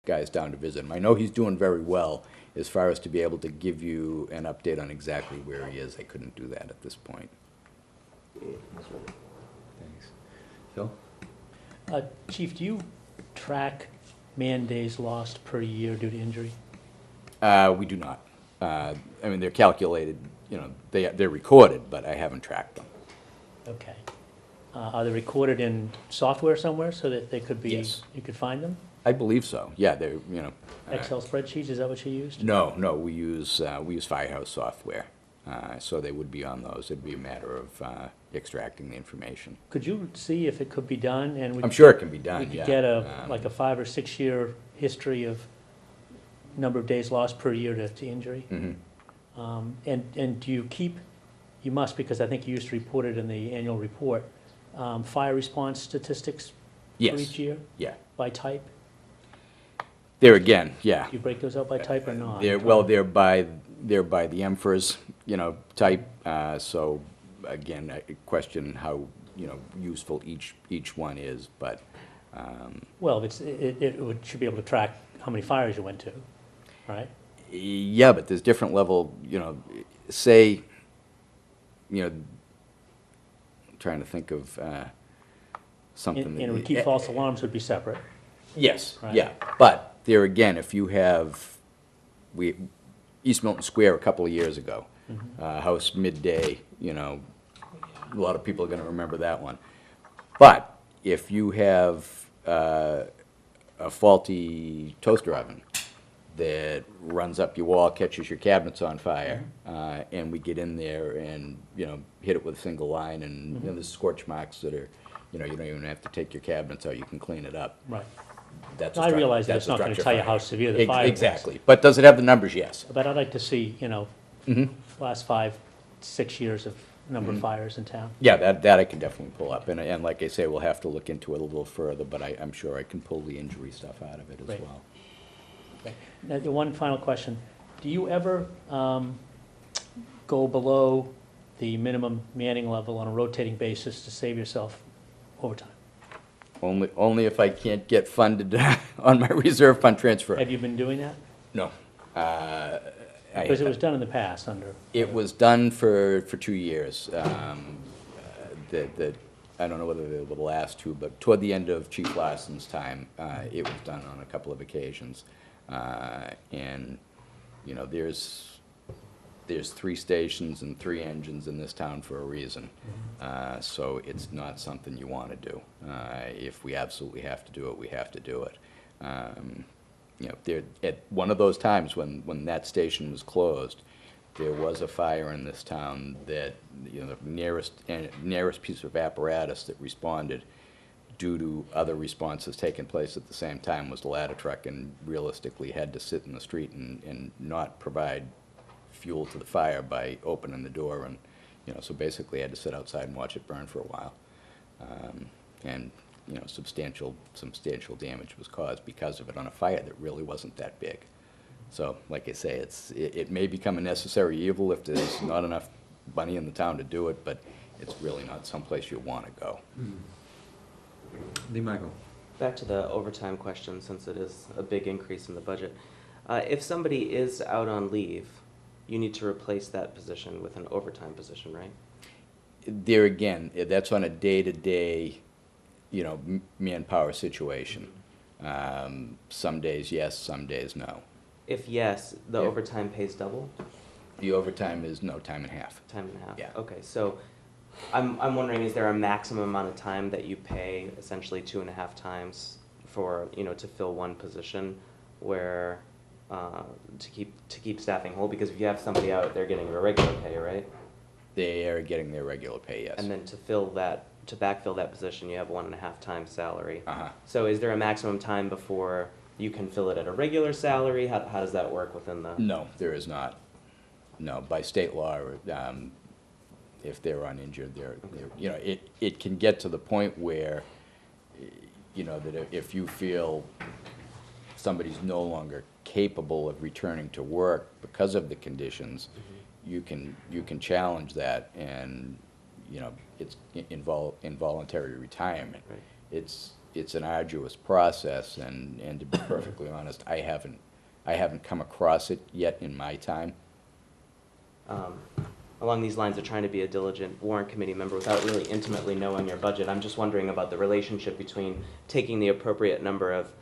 guys down to visit him. I know he's doing very well. As far as to be able to give you an update on exactly where he is, I couldn't do that at this point. Thanks. Phil? Chief, do you track man days lost per year due to injury? We do not. I mean, they're calculated, they're recorded, but I haven't tracked them. Okay. Are they recorded in software somewhere so that they could be, Yes. you could find them? I believe so. Yeah, they're, Excel spreadsheets, is that what you used? No, we use Firehouse software, so they would be on those. It'd be a matter of extracting the information. Could you see if it could be done? And we I'm could sure get- it can be done, We could yeah. get like a 5 or 6 year history of number of days lost per year to injury? Mhm. And do you keep, you must, because I think you used to report it in the annual report, fire response statistics for Yes. each year Yeah. by type? There again, yeah. Do you break those out by type or not? They're by the emperors, type. So again, I question how useful each one is, but Well, should be able to track how many fires you went to, right? yeah, but there's different level. Say, trying to think of something. And it would keep false alarms would be separate. Yes, Right. yeah, but there again, if you have, East Milton Square a couple of years ago, house midday, a lot of people are gonna remember that one. But if you have a faulty toaster oven that runs up your wall, catches your cabinets on fire, and we get in there and, hit it with a single line, and, there's scorch marks that are, you don't even have to take your cabinets out, you can clean it up. Right. That's a I stru- realize that that's it's a not going to structure tell you fire. how severe the fire was. Exactly, but does it have the numbers? Yes. But I'd like to see, Mhm. last 5, 6 years of number of fires in town. Yeah, that I can definitely pull up, and like I say, we'll have to look into it a little further, but I'm sure I can pull the injury stuff out of it as Great. well. Okay. Now, the one final question. Do you ever go below the minimum manning level on a rotating basis to save yourself overtime? Only if I can't get funded on my reserve fund transfer. Have you been doing that? No. Because it was done in the past under, It was done for 2 years. I don't know whether they were the last 2, but toward the end of Chief Larson's time, it was done on a couple of occasions. And, there's 3 stations and 3 engines in this town for a reason. So it's not something you want to do. If we absolutely have to do it, we have to do it. At one of those times when that station was closed, there was a fire in this town that, the nearest piece of apparatus that responded due to other responses taking place at the same time was the ladder truck, and realistically had to sit in the street and not provide fuel to the fire by opening the door, and, so basically had to sit outside and watch it burn for a while. And, substantial damage was caused because of it on a fire that really wasn't that big. So, like I say, it may become a necessary evil if there's not enough money in the town to do it, but it's really not someplace you want to go. Lee Michael. Back to the overtime question, since it is a big increase in the budget. If somebody is out on leave, you need to replace that position with an overtime position, right? There again, that's on a day-to-day, manpower situation. Some days yes, some days no. If yes, the Yeah. overtime pays double? The overtime is time and a half. Time and a half? Yeah. Okay, so I'm wondering, is there a maximum amount of time that you pay essentially 2.5 times for, to fill one position where, to keep staffing whole? Because if you have somebody out, they're getting their regular pay, right? They are getting their regular pay, yes. And then to backfill that position, you have 1.5 times salary. Uh-huh. So is there a maximum time before you can fill it at a regular salary? How does that work within the? No, there is not. No, by state law, if they're uninjured, it can get to the point where, that if you feel somebody's no longer capable of returning to work because of the conditions, you can challenge that, and, it's involuntary retirement. Right. It's it's an arduous process, and to be perfectly honest, I haven't come across it yet in my time. Along these lines of trying to be a diligent warrant committee member without really intimately knowing your budget, I'm just wondering about the relationship between taking the appropriate number of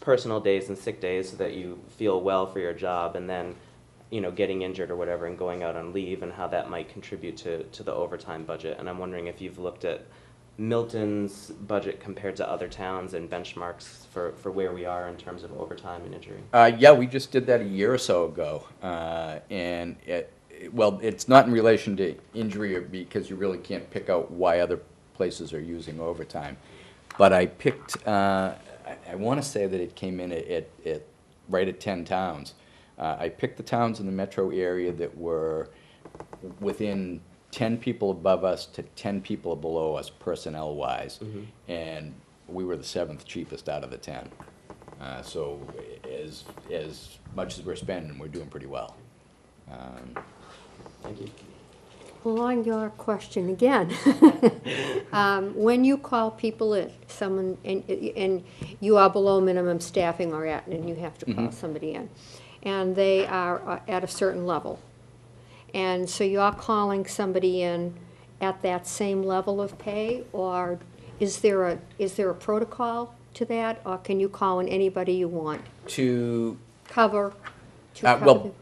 personal days and sick days so that you feel well for your job, and then, you know, getting injured or whatever and going out on leave, and how that might contribute to the overtime budget. And I'm wondering if you've looked at Milton's budget compared to other towns and benchmarks for where we are in terms of overtime and injury. Yeah, we just did that a year or so ago, and well, it's not in relation to injury, or because you really can't pick out why other places are using overtime. But I picked, I want to say that it came in at right at 10 towns. I picked the towns in the metro area that were within 10 people above us to 10 people below us personnel-wise, and we were the 7th cheapest out of the 10. So as much as we're spending, we're doing pretty well. Thank you. Well, on your question again, when you call people in, someone, and you are below minimum staffing or at, and you have to call somebody in, and they are at a certain level, and so you're calling somebody in at that same level of pay, or is there a protocol to that, or can you call in anybody you want? To Cover? well,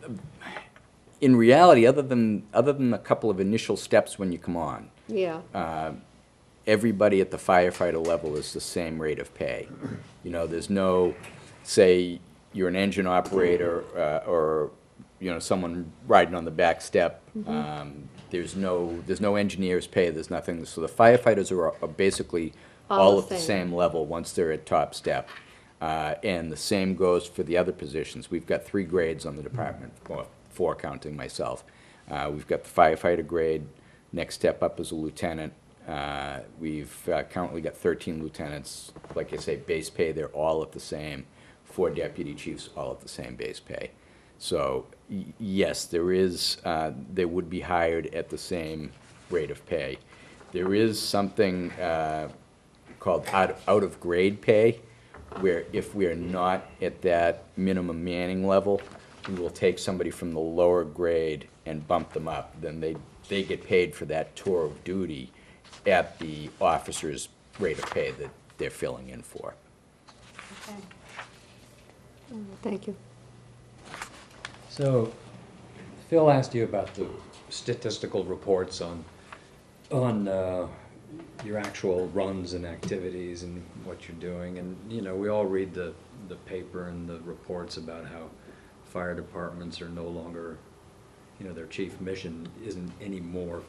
in reality, other than a couple of initial steps when you come on, Yeah, everybody at the firefighter level is the same rate of pay. You know, there's no, say, you're an engine operator or, you know, someone riding on the back step. There's no engineer's pay, there's nothing. So the firefighters are basically all at the same level once they're at top step. And the same goes for the other positions. We've got 3 grades on the department, well, 4 counting myself. We've got the firefighter grade, next step up is a lieutenant. We've currently got 13 lieutenants. Like I say, base pay, they're all at the same. 4 deputy chiefs, all at the same base pay. So, yes, there would be hired at the same rate of pay. There is something called out of grade pay, where if we're not at that minimum manning level, we will take somebody from the lower grade and bump them up. Then they get paid for that tour of duty at the officer's rate of pay that they're filling in for. okay. Thank you. So, Phil asked you about the statistical reports on your actual runs and activities and what you're doing, and you know, we all read the paper and the reports about how fire departments are no longer, you know, their chief mission isn't anymore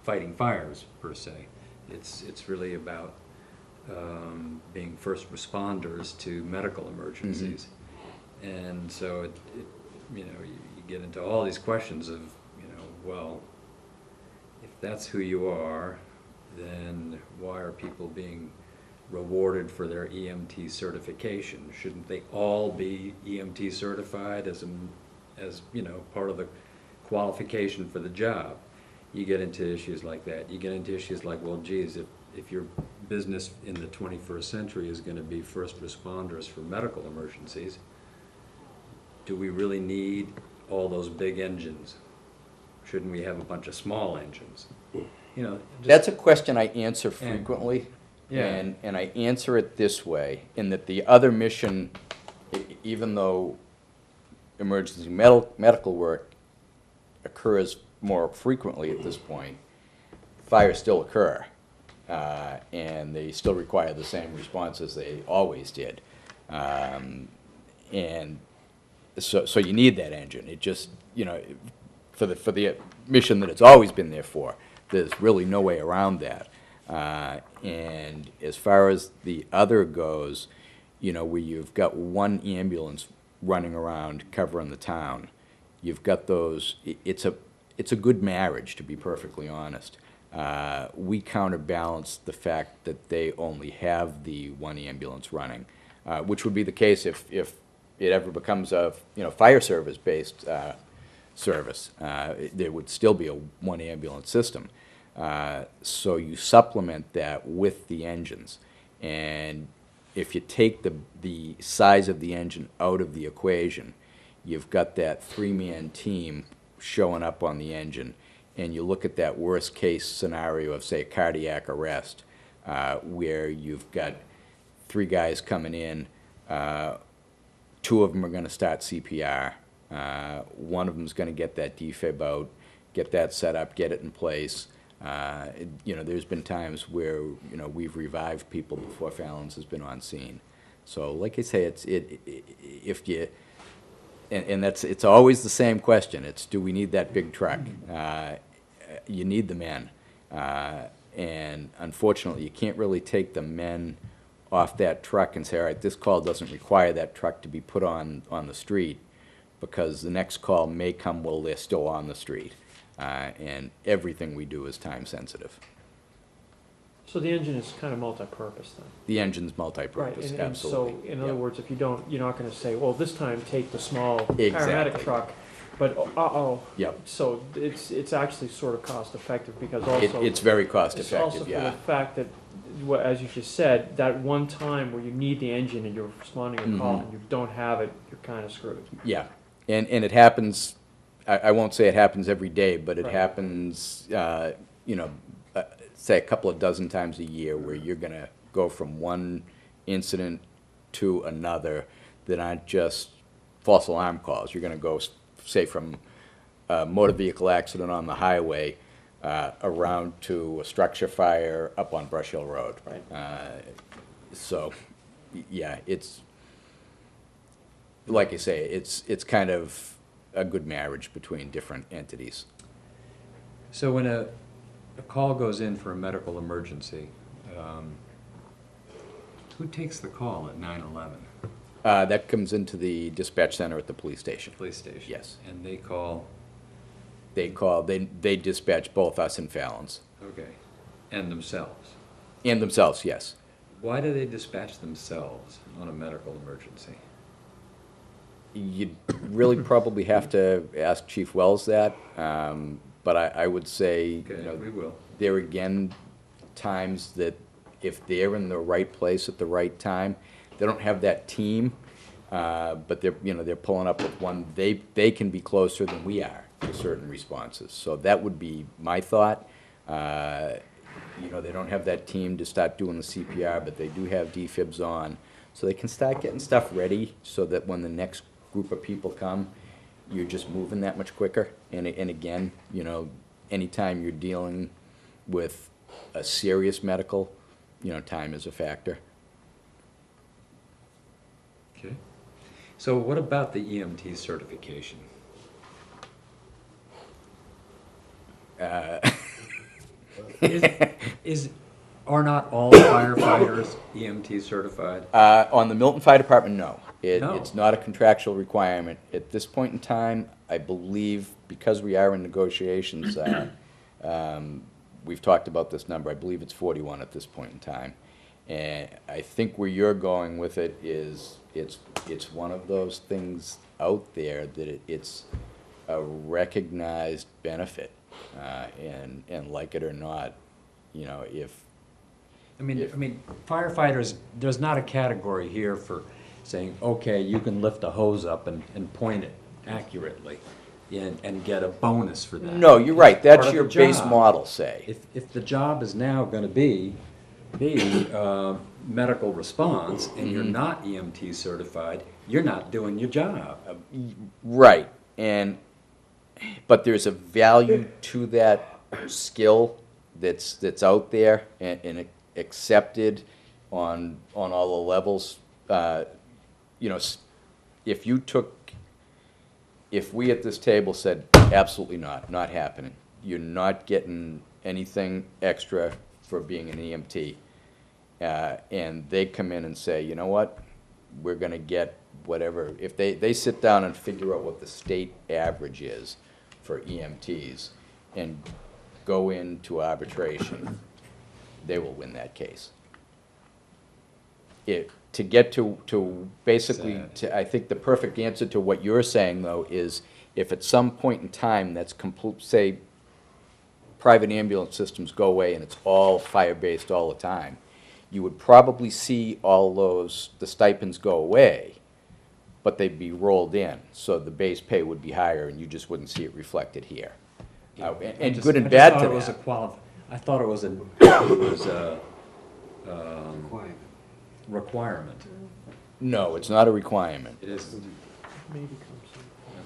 fighting fires per se. It's really about being first responders to medical emergencies. And so you know, you get into all these questions of, you know, well, if that's who you are, then why are people being rewarded for their EMT certification? Shouldn't they all be EMT certified as you know, part of the qualification for the job? You get into issues like that. You get into issues like, well, geez, if your business in the 21st century is going to be first responders for medical emergencies, do we really need all those big engines? Shouldn't we have a bunch of small engines? You know, That's a question I answer frequently, Yeah. and I answer it this way, in that the other mission, even though emergency medical work occurs more frequently at this point, fires still occur, and they still require the same response as they always did. And so you need that engine. It just, you know, for the mission that it's always been there for, there's really no way around that. And as far as the other goes, you know, where you've got one ambulance running around covering the town, you've got those, it's a good marriage, to be perfectly honest. We counterbalance the fact that they only have the one ambulance running, which would be the case if it ever becomes a, you know, fire service based service. There would still be a one ambulance system. So you supplement that with the engines, and if you take the size of the engine out of the equation, you've got that three-man team showing up on the engine, and you look at that worst-case scenario of, say, cardiac arrest, where you've got three guys coming in, two of them are going to start CPR, one of them's going to get that defib out, get that set up, get it in place. There's been times where, we've revived people before Fallon's has been on scene. So, like I say, if you, and it's always the same question. It's, do we need that big truck? You need the men. And unfortunately, you can't really take the men off that truck and say, all right, this call doesn't require that truck to be put on the street, because the next call may come while they're still on the street. And everything we do is time sensitive. So the engine is kind of multi-purpose then? The engine's Right, multi-purpose, and absolutely. so, in other Yep. words, if you don't, you're not gonna say, well, this time take the small Exactly. paramedic truck, but, Yep. so it's actually sort of cost effective, because It's also, very cost it's also effective, for yeah. the fact that, as you just said, that one time where you need the engine and you're responding to a call Mhm. and you don't have it, you're kind of screwed. Yeah, and it happens, I won't say it happens every day, but it Right. happens, say a couple of dozen times a year, where you're gonna go from one incident to another that aren't just false alarm calls. You're gonna go, say, from a motor vehicle accident on the highway around to a structure fire up on Brush Hill Road. Right. So, yeah, it's, like I say, it's kind of a good marriage between different entities. So when a call goes in for a medical emergency, who takes the call at 911? That comes into the dispatch center at the police station. Police station? Yes. And they call, They dispatch both us and Fallon's. okay, and themselves? And themselves, yes. Why do they dispatch themselves on a medical emergency? You'd really probably have to ask Chief Wells that, but I would say, Okay, we will. there again, times that if they're in the right place at the right time, they don't have that team, but they're pulling up with one, they can be closer than we are to certain responses. So that would be my thought. They don't have that team to start doing the CPR, but they do have defibs on. So they can start getting stuff ready so that when the next group of people come, you're just moving that much quicker. And again, anytime you're dealing with a serious medical, time is a factor. Okay. So what about the EMT certification? Are not all firefighters EMT certified? On the Milton Fire Department, no. No. It's not a contractual requirement. At this point in time, I believe, because we are in negotiations, we've talked about this number, I believe it's 41 at this point in time. And I think where you're going with it is, it's one of those things out there that it's a recognized benefit, and like it or not, if I mean, firefighters, there's not a category here for saying, okay, you can lift a hose up and point it accurately and get a bonus for that. No, you're right, It's part that's of your the base job. model, say. If the job is now gonna be medical response, and you're Mhm. not EMT certified, you're not doing your job. Right, but there's a value to that skill that's out there and accepted on all the levels. If we at this table said, absolutely not happening, you're not getting anything extra for being an EMT, and they come in and say, you know what, we're gonna get whatever, if they sit down and figure out what the state average is for EMTs and go into arbitration, they will win that case. To get to basically, I think the perfect answer to what you're saying, though, is if at some point in time that's say, private ambulance systems go away and it's all fire-based all the time, you would probably see all the stipends go away, but they'd be rolled in, so the base pay would be higher, and you just wouldn't see it reflected here. And good and bad to that. I thought it was a requirement. No, it's not a requirement. It isn't. Maybe comes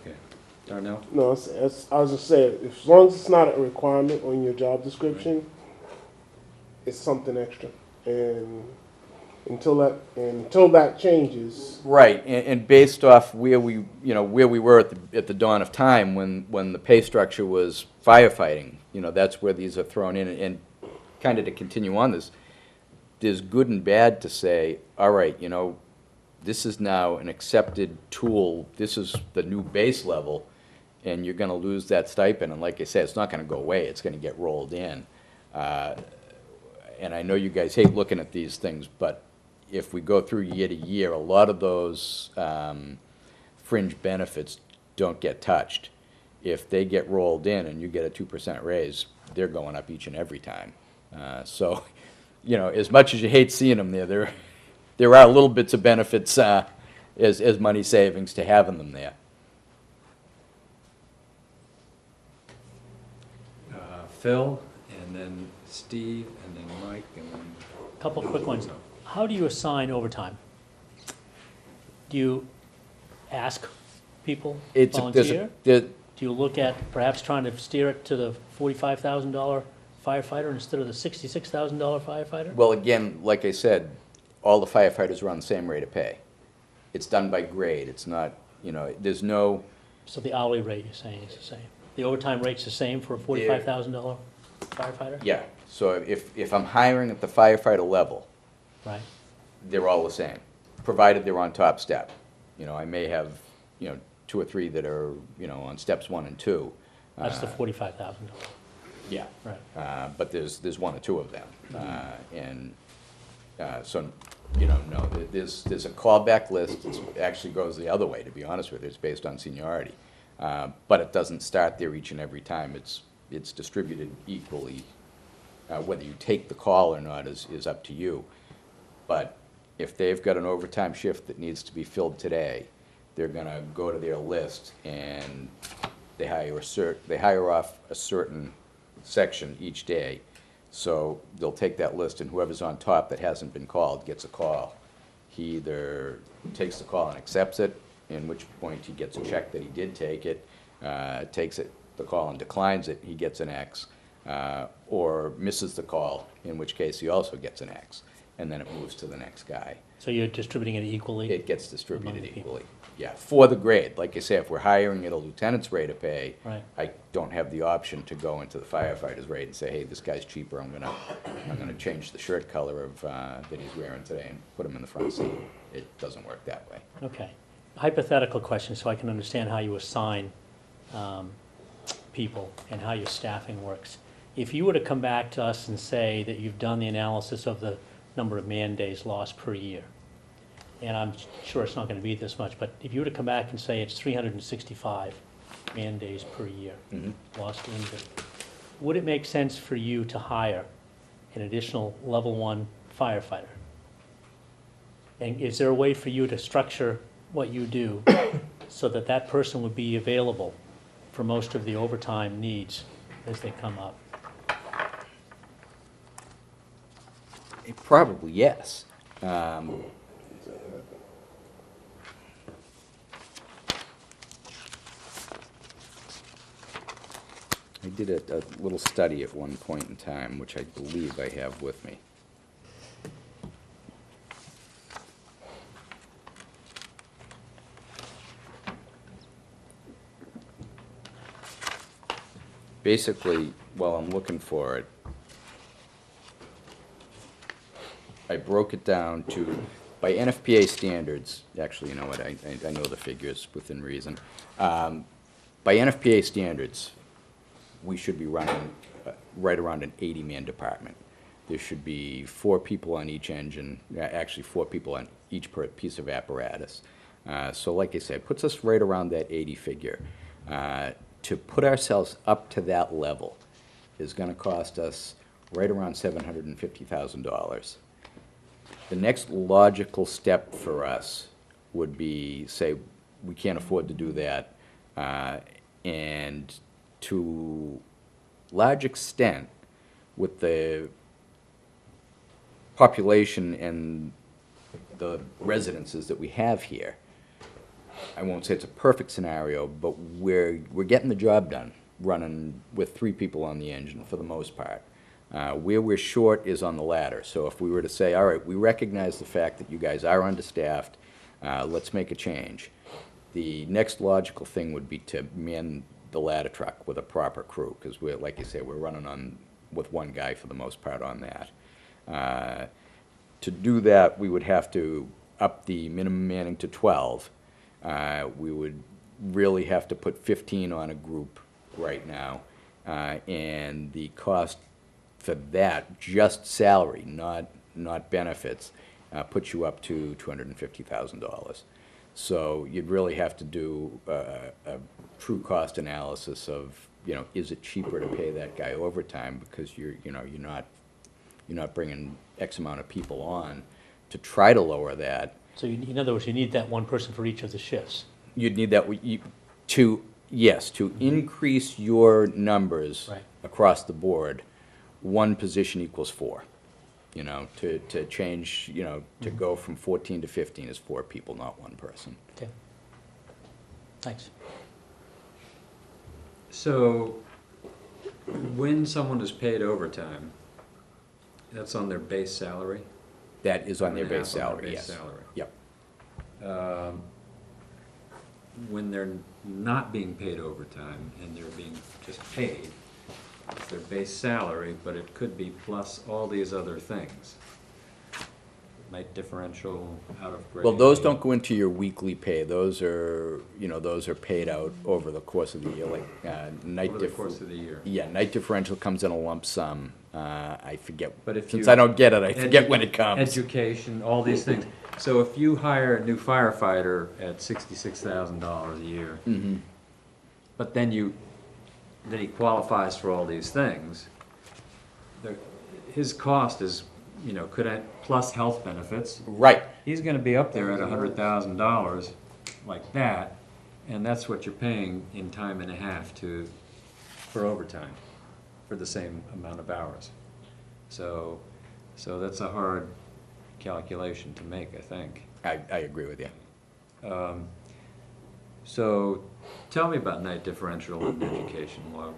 Okay. Darnell? No, I was just saying, as long as it's not a requirement on your job description, it's something extra. And until that changes, Right, and based off where we were at the dawn of time, when the pay structure was firefighting, that's where these are thrown in, and kind of to continue on this, there's good and bad to say, all right, this is now an accepted tool, this is the new base level, and you're gonna lose that stipend, and like I said, it's not gonna go away, it's gonna get rolled in. And I know you guys hate looking at these things, but if we go through year to year, a lot of those fringe benefits don't get touched. If they get rolled in and you get a 2% raise, they're going up each and every time. So, as much as you hate seeing them there are little bits of benefits as money savings to having them there. Phil, and then Steve, and then Mike, and then... Couple quick ones. How do you assign overtime? Do you ask people, volunteer? Do you look at perhaps trying to steer it to the $45,000 firefighter instead of the $66,000 firefighter? Well, again, like I said, all the firefighters are on the same rate of pay. It's done by grade. It's not, there's no... So the hourly rate you're saying is the same? The overtime rate's the same for a $45,000 firefighter? Yeah, so if I'm hiring at the firefighter level, Right. they're all the same, provided they're on top step. I may have, 2 or 3 that are, on steps 1 and 2. That's the $45,000. Yeah. Right. But there's 1 or 2 of them. So, no, there's a callback list. It actually goes the other way, to be honest with you. It's based on seniority. But it doesn't start there each and every time. It's distributed equally. Whether you take the call or not is up to you. But if they've got an overtime shift that needs to be filled today, they're gonna go to their list and they hire off a certain section each day. So they'll take that list, and whoever's on top that hasn't been called gets a call. He either takes the call and accepts it, in which point he gets a check that he did take it, takes the call and declines it, he gets an X, or misses the call, in which case he also gets an X, and then it moves to the next guy. So you're distributing it equally? It gets distributed among the people. equally. Yeah, for the grade. Like I say, if we're hiring at a lieutenant's rate of pay, Right. I don't have the option to go into the firefighter's rate and say, hey, this guy's cheaper, I'm gonna change the shirt color of, that he's wearing today and put him in the front seat. It doesn't work that way. Okay. Hypothetical question, so I can understand how you assign people and how your staffing works. If you were to come back to us and say that you've done the analysis of the number of man days lost per year, and I'm sure it's not going to be this much, but if you were to come back and say it's 365 man days per year lost to injury, would it make sense for you to hire an additional level 1 firefighter? And is there a way for you to structure what you do so that that person would be available for most of the overtime needs as they come up? Probably, yes. I did a little study at one point in time, which I believe I have with me. Basically, while I'm looking for it, I broke it down to, by NFPA standards, actually, you know what, I know the figures within reason. By NFPA standards, we should be running right around an 80-man department. There should be 4 people on each engine, actually 4 people on each per piece of apparatus. So like I said, puts us right around that 80 figure. To put ourselves up to that level is going to cost us right around $750,000. The next logical step for us would be, say, we can't afford to do that, and to large extent, with the population and the residences that we have here, I won't say it's a perfect scenario, but we're getting the job done, running with 3 people on the engine for the most part. Where we're short is on the ladder. So if we were to say, all right, we recognize the fact that you guys are understaffed, let's make a change. The next logical thing would be to man the ladder truck with a proper crew, because we're, like you say, we're running on with 1 guy for the most part on that. To do that, we would have to up the minimum manning to 12. We would really have to put 15 on a group right now, and the cost for that, just salary, not benefits, puts you up to $250,000. So you'd really have to do a true cost analysis of, is it cheaper to pay that guy overtime because you're not bringing X amount of people on to try to lower that. So in other words, you need that 1 person for each of the shifts. You'd need that to increase your numbers Right. across the board. 1 position equals 4. To change, to go from 14 to 15 is 4 people, not 1 person. Okay. Thanks. So, when someone is paid overtime, that's on their base salary? That is on their 1.5 base on their salary, base yes. salary. Yep. When they're not being paid overtime and they're being just paid, it's their base salary, but it could be plus all these other things. Night differential, out of grade. Well, those don't go into your weekly pay. Those are, those are paid out over the course of the year, like night Over the course of the year. Yeah, night differential comes in a lump sum. I forget, But if since you- I don't get it, I forget when it comes. Education, all these things. So if you hire a new firefighter at $66,000 a year, Mhm. but then he qualifies for all these things, his cost is, plus health benefits. Right. He's gonna be up there at $100,000 like that, and that's what you're paying in time and a half for overtime, for the same amount of hours. So that's a hard calculation to make, I think. I agree with you. So tell me about night differential in education, Lou.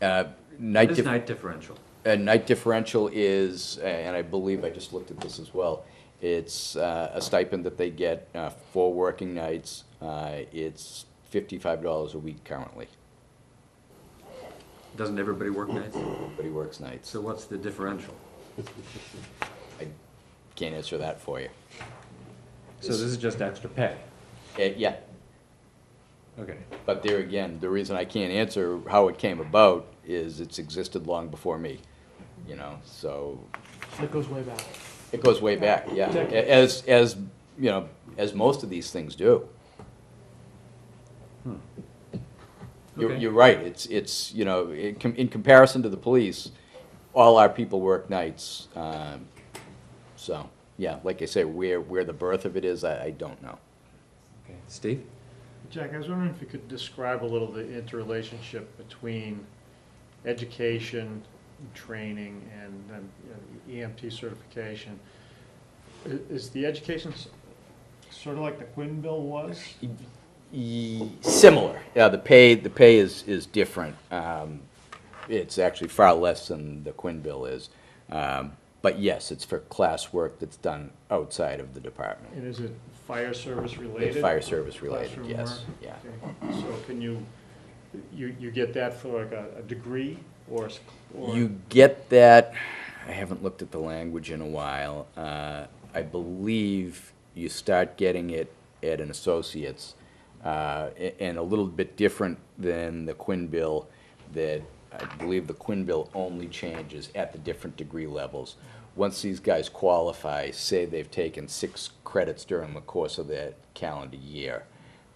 Night What is dif- night differential? night differential is, and I believe I just looked at this as well, it's a stipend that they get for working nights. It's $55 a week currently, Doesn't everybody work nights? but he works nights. So what's the differential? I can't answer that for you. So this is just extra pay? Yeah, Okay. but there again, the reason I can't answer how it came about is it's existed long before me, so That goes way back. it goes way back, yeah, Decades. as most of these things do. Okay. You're right, it's, in comparison to the police, all our people work nights, so, yeah, like I say, where the birth of it is, I don't know. Okay. Steve? Jack, I was wondering if you could describe a little the interrelationship between education, training, and then EMT certification. Is the education sort of like the Quinn bill was? Similar, yeah, the pay is different. It's actually far less than the Quinn bill is. But yes, it's for class work that's done outside of the department. And is it fire service related? It's fire service related, Classroom yes, work? yeah. Okay. So can you get that for like a degree or? You get that, I haven't looked at the language in a while. I believe you start getting it at an associate's, and a little bit different than the Quinn bill, that I believe the Quinn bill only changes at the different degree levels. Once these guys qualify, say they've taken 6 credits during the course of that calendar year,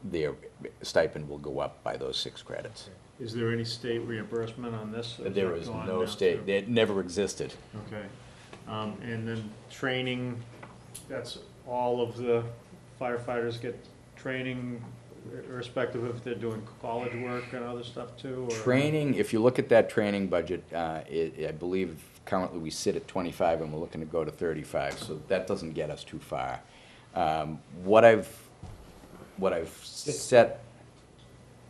their stipend will go up by those 6 credits. Is there any state reimbursement on this? Is There that is gone no now state, too? it never existed. Okay. And then training, that's all of the firefighters get training irrespective if they're doing college work and other stuff too? Or? Training, if you look at that training budget, I believe currently we sit at 25 and we're looking to go to 35, so that doesn't get us too far. What I've set,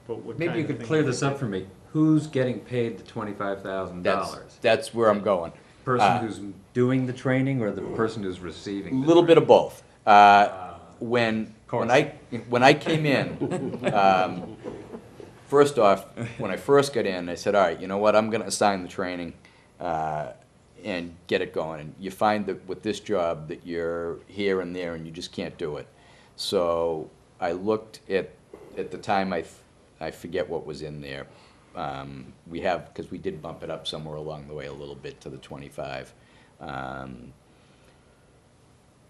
But what Maybe kind you of could thing clear do this they up for me. Who's getting paid the $25,000? that's where I'm going. Person who's doing the training or the person who's receiving? A the little bit of training? both. When I came in, first off, when I first got in, I said, all right, you know what, I'm gonna assign the training, and get it going. And you find that with this job that you're here and there and you just can't do it. So I looked at the time, I forget what was in there. We have, because we did bump it up somewhere along the way a little bit to the 25.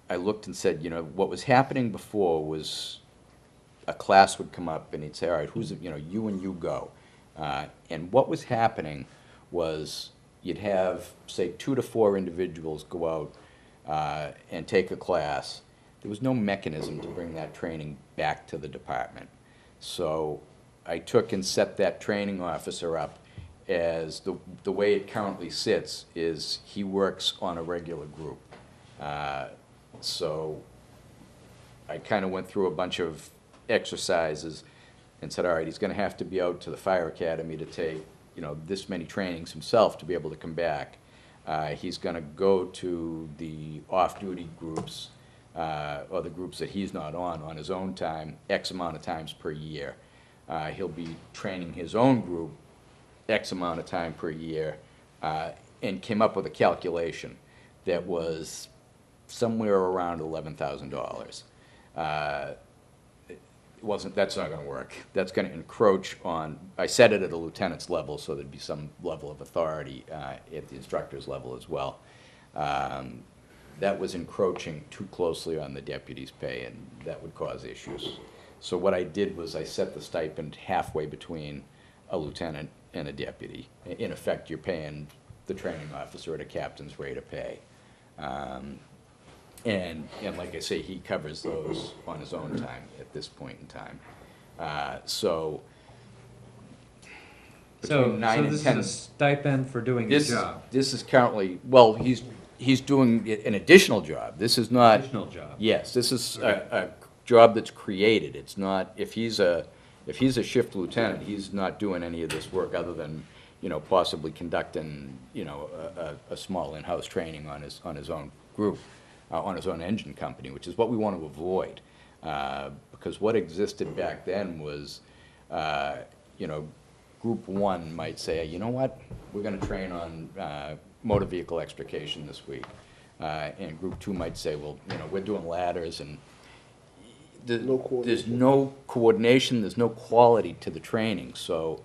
I looked and said, you know, what was happening before was a class would come up and he'd say, all right, who's, you know, you and you go. And what was happening was you'd have, say, 2 to 4 individuals go out and take a class. There was no mechanism to bring that training back to the department. So I took and set that training officer up as the way it currently sits is he works on a regular group. So I kind of went through a bunch of exercises and said, all right, he's going to have to be out to the fire academy to take, you know, this many trainings himself to be able to come back. He's going to go to the off-duty groups, or the groups that he's not on his own time, X amount of times per year. He'll be training his own group X amount of time per year, and came up with a calculation that was somewhere around $11,000. That's not going to work. That's going to encroach on, I set it at a lieutenant's level, so there'd be some level of authority at the instructor's level as well. That was encroaching too closely on the deputy's pay, and that would cause issues. So what I did was I set the stipend halfway between a lieutenant and a deputy. In effect, you're paying the training officer at a captain's rate of pay. And like I say, he covers those on his own time at this point in time. So between 9 and this 10. is a stipend for doing the job? This is currently, well, he's doing an additional job. This is not. Additional job? Yes, this is a job that's created. It's not, if he's a shift lieutenant, he's not doing any of this work other than, you know, possibly conducting, you know, a small in-house training on his own group, on his own engine company, which is what we want to avoid. Because what existed back then was, you know, Group 1 might say, you know what, we're going to train on motor vehicle extrication this week. And Group 2 might say, well, you know, we're doing ladders, and there's no coordination, there's no quality to the training. So,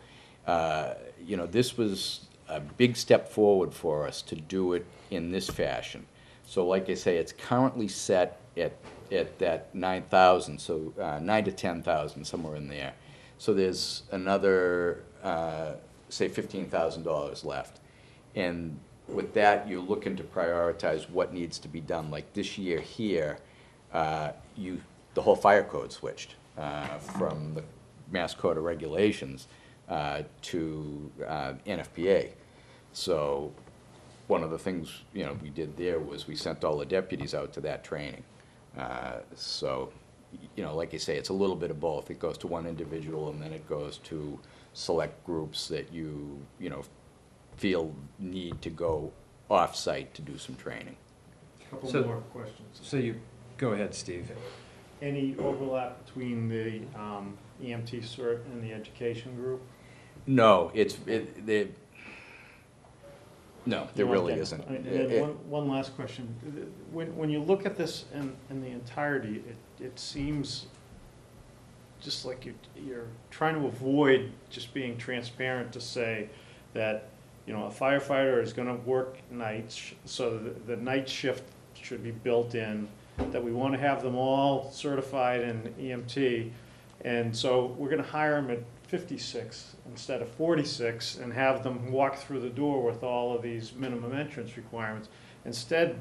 you know, this was a big step forward for us to do it in this fashion. So like I say, it's currently set at that 9,000, so 9 to 10,000, somewhere in there. So there's another, say, $15,000 left. And with that, you're looking to prioritize what needs to be done. Like this year here, the whole fire code switched from the Mass Code of Regulations to NFPA. So one of the things, you know, we did there was we sent all the deputies out to that training. So, you know, like I say, it's a little bit of both. It goes to one individual, and then it goes to select groups that you know, feel need to go off-site to do some training. Couple So- more questions. So you, go ahead, Steve. Any overlap between the EMT cert and the education group? No, no, there You really want that? isn't. And then one last question. When you look at this in the entirety, it seems just like you're trying to avoid just being transparent to say that, you know, a firefighter is gonna work nights, so the night shift should be built in, that we wanna have them all certified in EMT, and so we're gonna hire them at 56 instead of 46 and have them walk through the door with all of these minimum entrance requirements. Instead,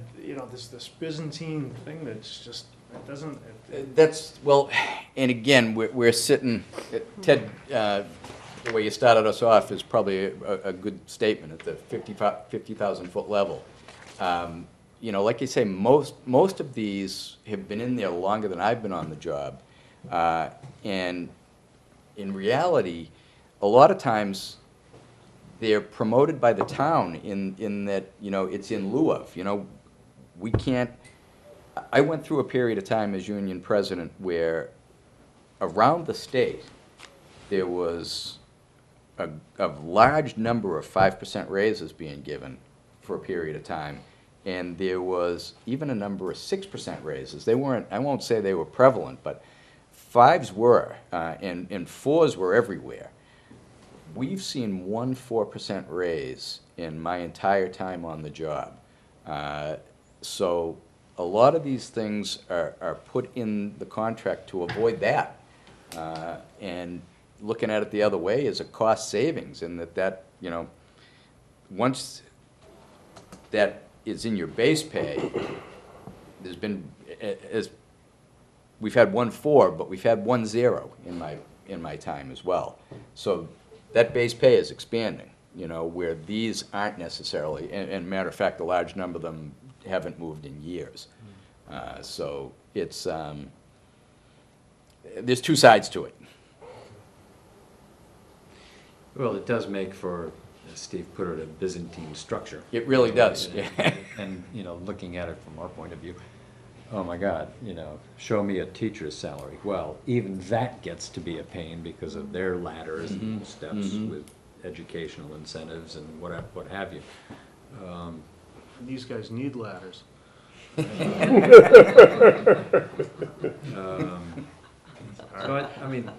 this Byzantine thing that's just, it doesn't, That's, well, and again, we're sitting, Ted, the way you started us off is probably a good statement at the 50,000 foot level. Like you say, most of these have been in there longer than I've been on the job. And in reality, a lot of times, they're promoted by the town in that, it's in lieu of, we can't, I went through a period of time as union president where around the state, there was a large number of 5% raises being given for a period of time. And there was even a number of 6% raises. They weren't, I won't say they were prevalent, but 5s were, and 4s were everywhere. We've seen 1 4% raise in my entire time on the job. So a lot of these things are put in the contract to avoid that. And looking at it the other way is a cost savings, in that once that is in your base pay, there's been, we've had 1 4, but we've had 1 0 in my time as well. So that base pay is expanding, where these aren't necessarily, and matter of fact, a large number of them haven't moved in years. So it's, there's 2 sides to it. Well, it does make for, as Steve put it, a Byzantine structure. It really does. And, looking at it from our point of view, oh my God, show me a teacher's salary. Well, even that gets to be a pain because of their ladders and steps with educational incentives and what have you. these guys need ladders. So I mean,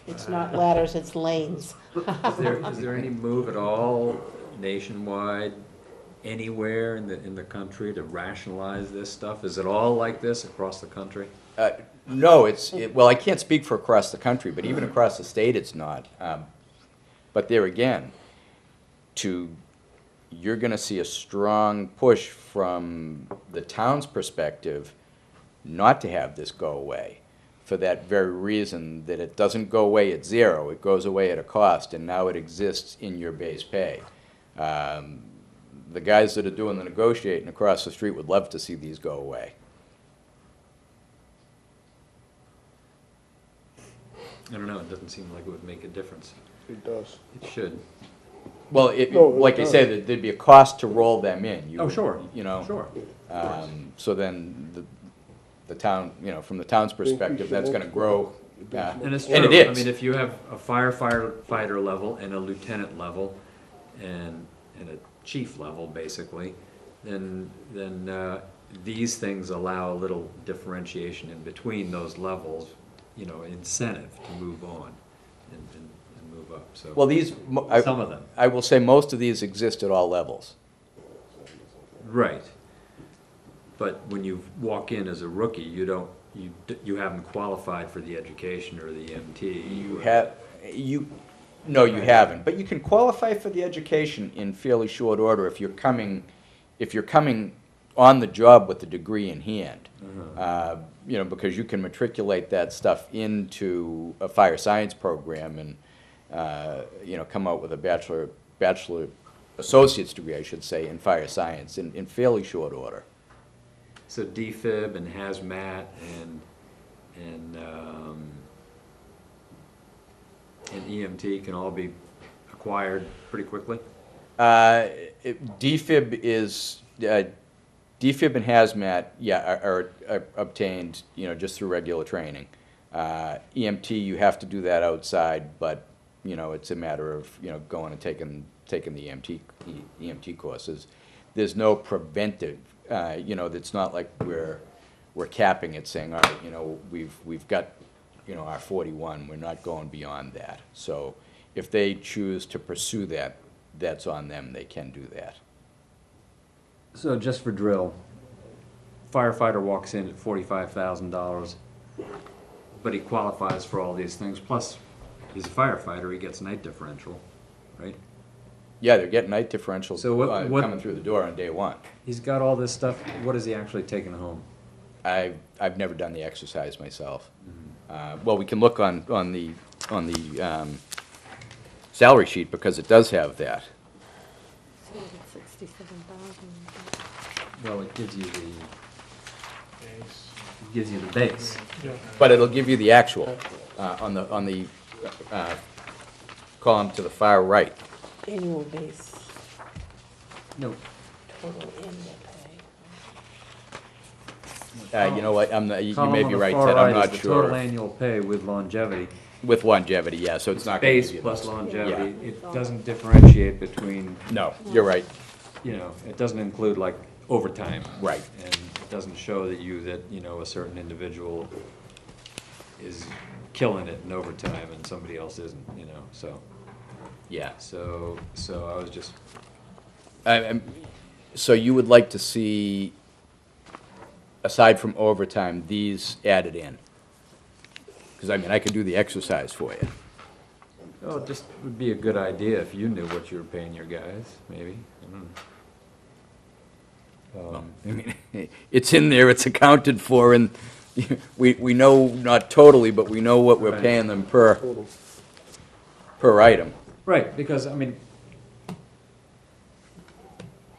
It's not ladders, it's lanes. is there any move at all nationwide, anywhere in the country to rationalize this stuff? Is it all like this across the country? No, well, I can't speak for across the country, but even across the state, it's not. But there again, you're going to see a strong push from the town's perspective not to have this go away, for that very reason that it doesn't go away at zero, it goes away at a cost, and now it exists in your base pay. The guys that are doing the negotiating across the street would love to see these go away. I don't know, it doesn't seem like it would make a difference. It does. It should. Well, No, like I does. said, there'd be a cost to roll them in. Oh, sure. Sure. Sure. So then the town, from the town's perspective, that's going to grow. And it's And true. it is. I mean, if you have a firefighter level and a lieutenant level and a chief level, basically, then these things allow a little differentiation in between those levels, incentive to move on and move up. So Well, some of them. I will say most of these exist at all levels. Right. But when you walk in as a rookie, you haven't qualified for the education or the MT. No, you haven't. But you can qualify for the education in fairly short order if you're coming on the job with a degree in hand. Because you can matriculate that stuff into a fire science program and come out with a bachelor associate's degree, I should say, in fire science in fairly short order. So DFib and hazmat and EMT can all be acquired pretty quickly? DFib and hazmat, are obtained, just through regular training. EMT, you have to do that outside, but, it's a matter of, going and taking the EMT courses. There's no preventive, it's not like we're capping it, saying, all right, we've got, our 41, we're not going beyond that. So if they choose to pursue that, that's on them, they can do that. So just for drill, firefighter walks in at $45,000, but he qualifies for all these things, plus he's a firefighter, he gets night differential, right? Yeah, they're getting night differentials So what- coming through the door on day one. He's got all this stuff, what is he actually taking home? I've never done the exercise myself. Well, we can look on the salary sheet, because it does have that. 67,000. Well, it gives you the base. But it'll give you the actual on the column to the far right. Annual base, No. total annual pay. You know what, you Column may on be the right, far Ted, I'm right not is the total sure. annual pay with longevity. With longevity, yeah, so it's not gonna Base give you plus those. longevity. Yeah. It doesn't differentiate between, No, you're right, it doesn't include like overtime. right. And it doesn't show that a certain individual is killing it in overtime and somebody else isn't, so. Yeah. So I was just, So you would like to see, aside from overtime, these added in? Because, I could do the exercise for you. oh, it just would be a good idea if you knew what you were paying your guys, maybe. I don't know. It's in there, it's accounted for, and we know, not totally, but we know what we're Right. paying them per item. Right, because,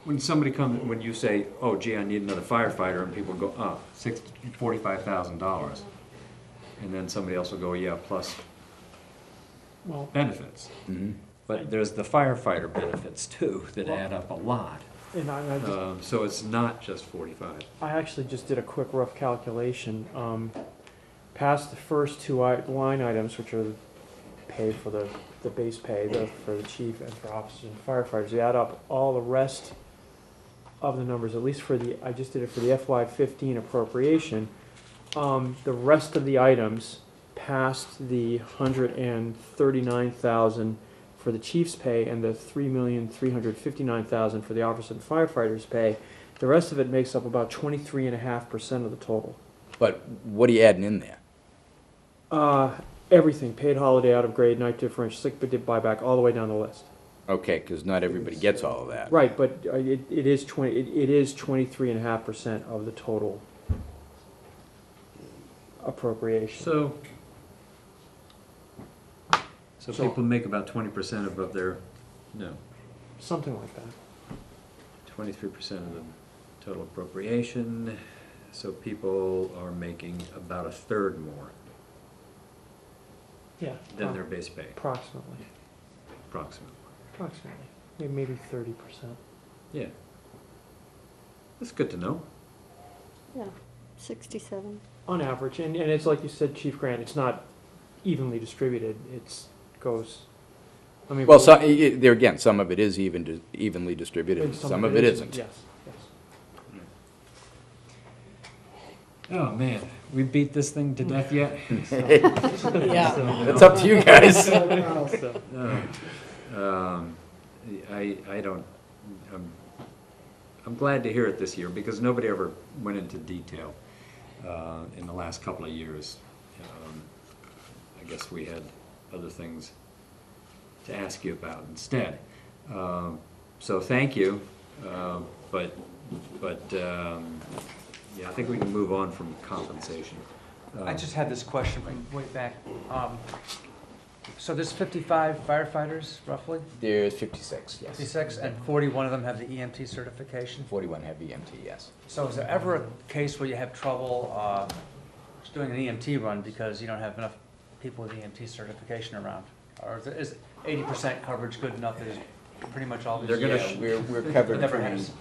when you say, oh gee, I need another firefighter, and people go, oh, $45,000. And then somebody else will go, yeah, plus Well, benefits. But there's the firefighter benefits too, that add up a lot. and So it's not just 45. I actually just did a quick rough calculation. Past the first two line items, which are the pay for the base pay, for the chief and for officers and firefighters, you add up all the rest of the numbers, at least I just did it for the FY15 appropriation. The rest of the items past the 139,000 for the chief's pay and the 3,359,000 for the officers and firefighters' pay, the rest of it makes up about 23.5% of the total. But what are you adding in there? Everything, paid holiday, out of grade, night differential, sick buyback, all the way down the list. Okay, because not everybody gets all of that. Right, but it is 23.5% of the total appropriation. So people make about 20% above their, Something like that. 23% of the total appropriation, so people are making about a third more Yeah. than their base pay, Approximately. approximately. Maybe 30%. Yeah. That's good to know. Yeah, 67. On average, and it's like you said, Chief Grant, it's not evenly distributed, goes, Well, there again, some of it is evenly distributed, and some of it isn't. Yes, yes. Oh, man, we beat this thing to death yet? Yeah. It's up to you guys. So, I don't, I'm glad to hear it this year, because nobody ever went into detail in the last couple of years. I guess we had other things to ask you about instead. So thank you, but yeah, I think we can move on from compensation. I just had this question from way back. So there's 55 firefighters, roughly? There's 56, yes. 56, and 41 of them have the EMT certification? 41 have EMT, yes. So is there ever a case where you have trouble doing an EMT run because you don't have enough people with EMT certification around? Or is 80% coverage good enough that pretty much all these? They're gonna Yeah, we're covered Never pretty, has.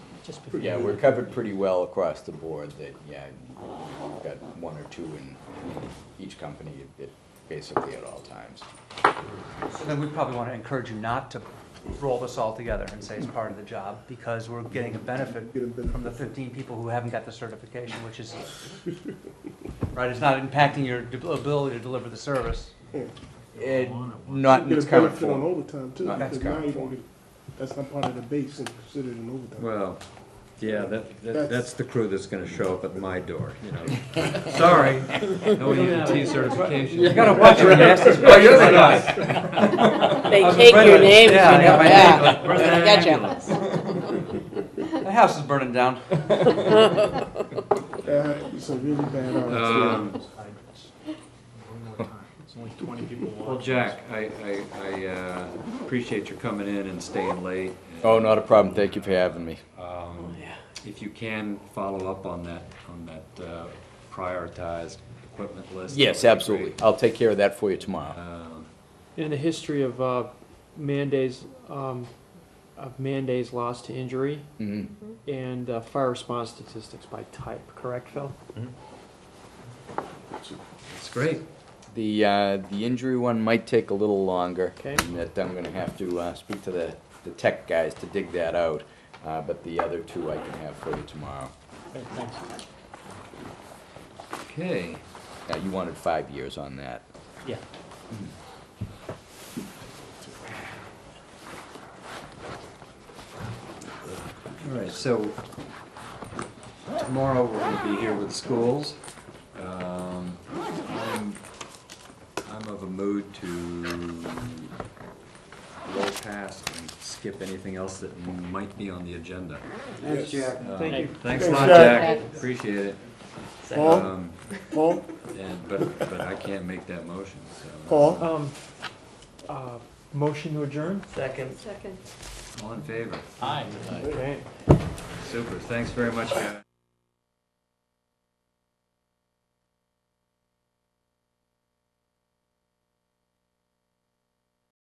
yeah, we're covered pretty well across the board, that, yeah, we've got one or two in each company, basically at all times. So then we probably want to encourage you not to roll this all together and say it's part of the job, because we're getting a benefit from the 15 people who haven't got the certification, which is, right, it's not impacting your ability to deliver the service. Not in You its get a current benefit on form. overtime too, Not in its because now current you don't form. get, that's not part of the base and considered an overtime. Well, Yeah, that's the crew that's gonna show up at my door, you know. Sorry, no EMT certification. You got a bunch of nasty Oh, you're the guy. They I was take afraid your of- name. Yeah, I got my Yeah. name, like, where's the Gotcha. ambulance? The house is burning down. Some really bad odds. It's only 20 people watching. Well, Jack, I appreciate your coming in and staying late. Oh, not a problem. Thank you for having me. If you can follow up on that prioritized equipment list. Yes, that would be absolutely. great. I'll take care of that for you tomorrow. In the history of man days lost to injury Mhm. and fire response statistics by type, correct, Phil? That's great. The injury one might take a little longer. Okay. In that I'm gonna have to speak to the tech guys to dig that out. But the other two I can have for you tomorrow. Okay, thanks. Okay. You wanted 5 years on that. Yeah. All right, so tomorrow we're gonna be here with schools. I'm of a mood to roll past and skip anything else that might be on the agenda. Thanks, Jack. Thank you. Thanks a Thanks, lot, Jack. Jack. Appreciate it. Paul? Paul? But I can't make that motion, so. Paul? Motion to adjourn? Second. Second. All in favor? Aye. Okay. Super, thanks very much, guys.